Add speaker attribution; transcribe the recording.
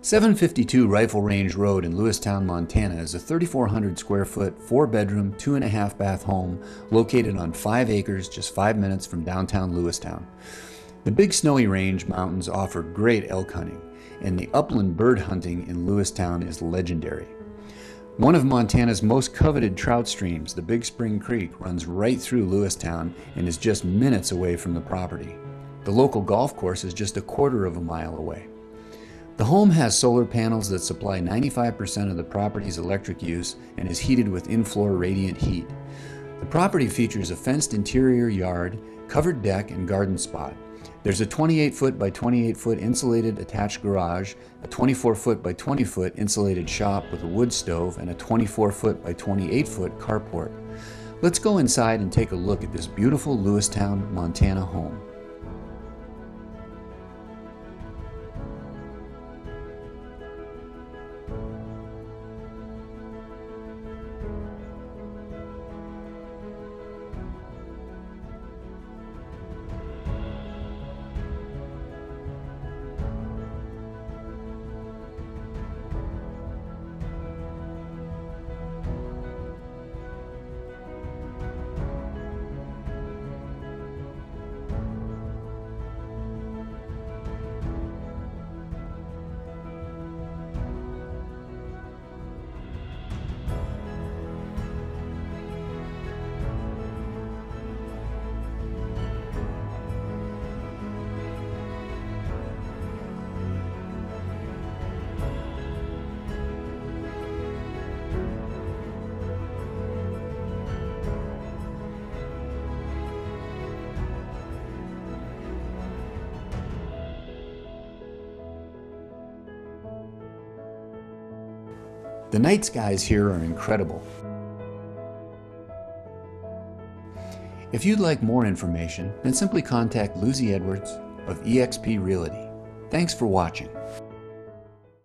Speaker 1: 752 Rifle Range Road in Lewistown, Montana is a 3,400 square foot, 4-bedroom, 2.5 bath home located on 5 acres just 5 minutes from downtown Lewistown. The Big Snowy Range mountains offer great elk hunting, and the upland bird hunting in Lewistown is legendary. One of Montana's most coveted trout streams, the Big Spring Creek, runs right through Lewistown and is just minutes away from the property. The local golf course is just a quarter of a mile away. The home has solar panels that supply 95% of the property's electric use and is heated with in-floor radiant heat. The property features a fenced interior yard, covered deck, and garden spot. There's a 28-foot by 28-foot insulated attached garage, a 24-foot by 20-foot insulated shop with a wood stove, and a 24-foot by 28-foot carport. Let's go inside and take a look at this beautiful Lewistown, Montana home. The night skies here are incredible. If you'd like more information, then simply contact Lucy Edwards of eXp Realty. Thanks for watching.